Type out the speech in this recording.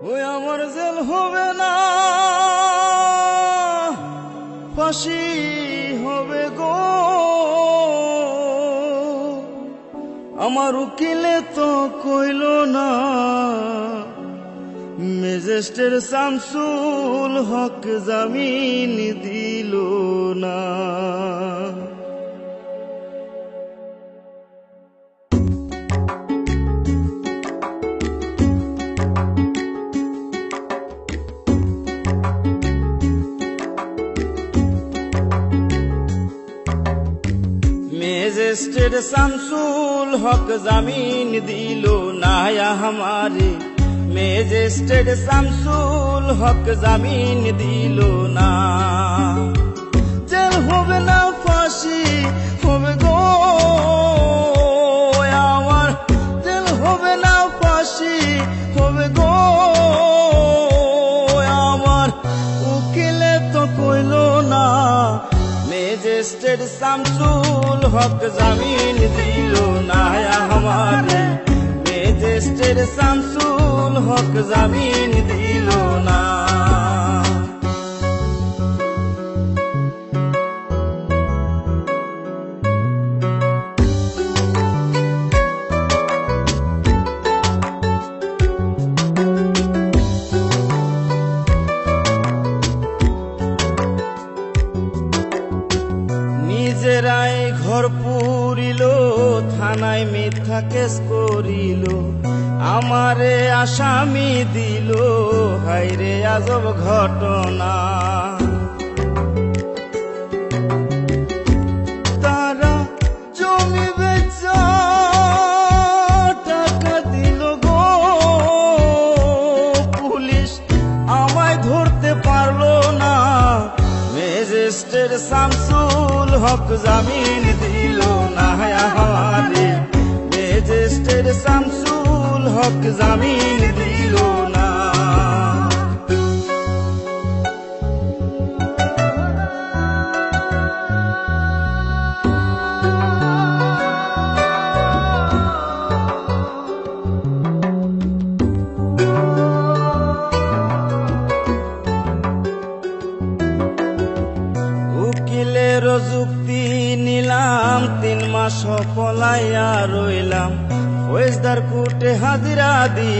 ওই আমার জেল হবে না, ফাঁসি হবে গো। আমার উকিলে তো কইল না, ম্যাজিস্ট্রেট শামসুল হক জামিন দিল না। ম্যাজিস্ট্রেট শামসুল হক জামিন দিল না हमारे, ম্যাজিস্ট্রেট শামসুল হক জামিন দিল না। জেল হবে না, ফাঁসি হবে গো আমার, জেল হবে না, ফাঁসি হবে গো আমার। উকিলে তো কইল না, ম্যাজিস্ট্রেট শামসুল হক জামিন দিল না हमारे, ম্যাজিস্ট্রেট শামসুল হক জামিন দিল না। নিজেরাই ঘর পুরিল, থানায় মিথ্যা কেস করিল, আমারে আসামি দিল, হায়রে আজব ঘটনা। তারা জমি বেচা টাকা দিল গো, পুলিশ আমায় ধরতে পারলো না। ম্যাজিস্ট্রেট শামসুল হক জামিন দিল না हमारे, ম্যাজিস্ট্রেট শামসুল হক জামিন দিল না। উকিলের যুক্তি নিলাম, 3 মাস পলাইয়া রইলাম, ফৌজদার কোর্টে হাজিরা দি